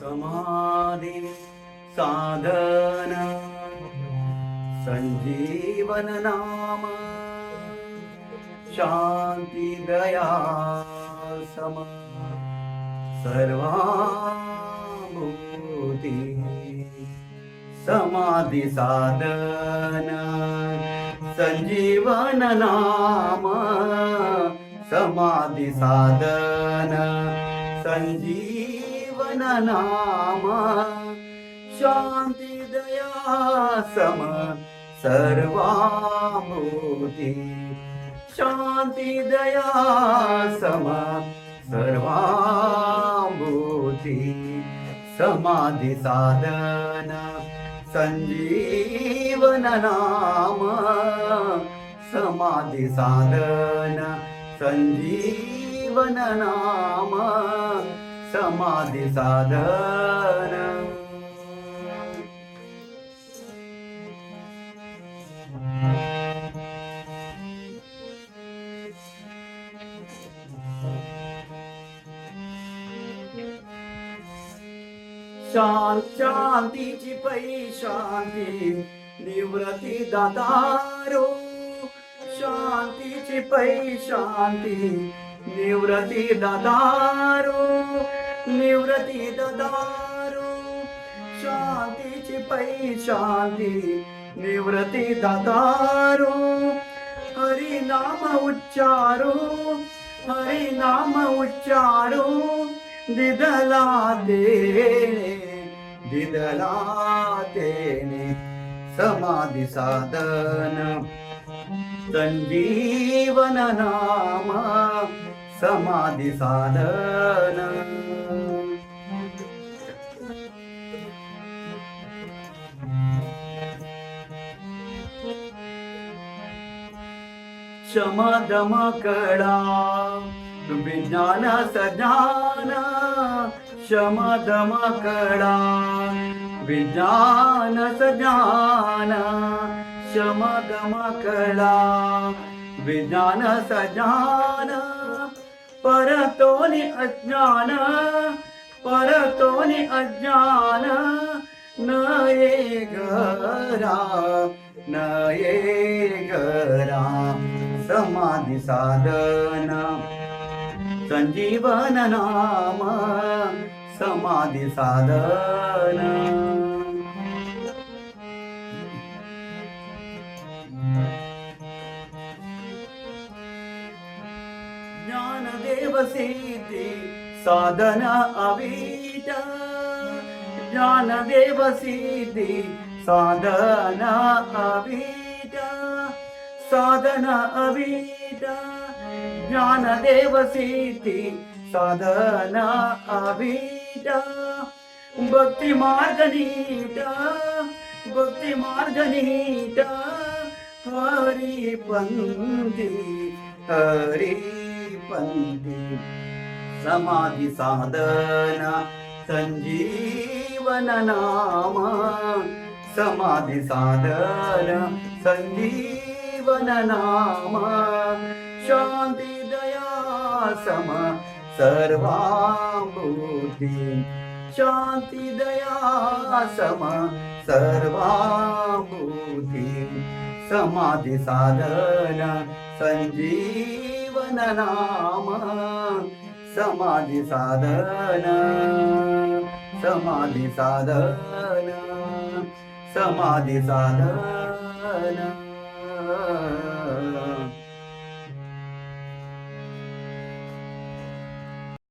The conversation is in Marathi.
समाधी साधन संजीवन नाम शांती दया सम सर्वाभूती समाधी साधन संजीवन नाम समाधी साधन संजीवन नाम शांती दया सम सर्वाभूती शांती दया सम सर्वाभूती समाधी साधन संजीवन नाम समाधी साधन संजीवन नाम समाधी साधन शांतीची पै शांती निवृत्ती दातारो शांतीची पै शांती निवृत्ती दातारो निवृत्ती दातारो शांतीची पै शांती निवृत्ती दातारो हरि नाम उच्चारो हरि नाम उच्चारो दिदला देणे समाधी साधन संजीवन नाम समाधी साधन शमदम कळा विज्ञान सज्ञान शमदम कळा विज्ञान सज्ञान शमदम कळा विज्ञान सज्ञान परतोनि अज्ञान परतोनि अज्ञान न ये गरा समाधी साधन संजीवन नाम समाधी साधन ज्ञानदेव सिद्धी साधन अवीट ज्ञानदेव सिद्धी साधन अवीट साधन अवीट ज्ञानदेव सिद्धी साधन अवीट भक्ती मार्ग नीट हरि पंथी समाधी साधन संजीवन नाम समाधी साधन संजीवन नाम शांती दया सम सर्वाभूती शांती दया सम सर्वाभूती समाधी साधन संजीवन नाम समाधी साधन समाधी साधन समाधी साधन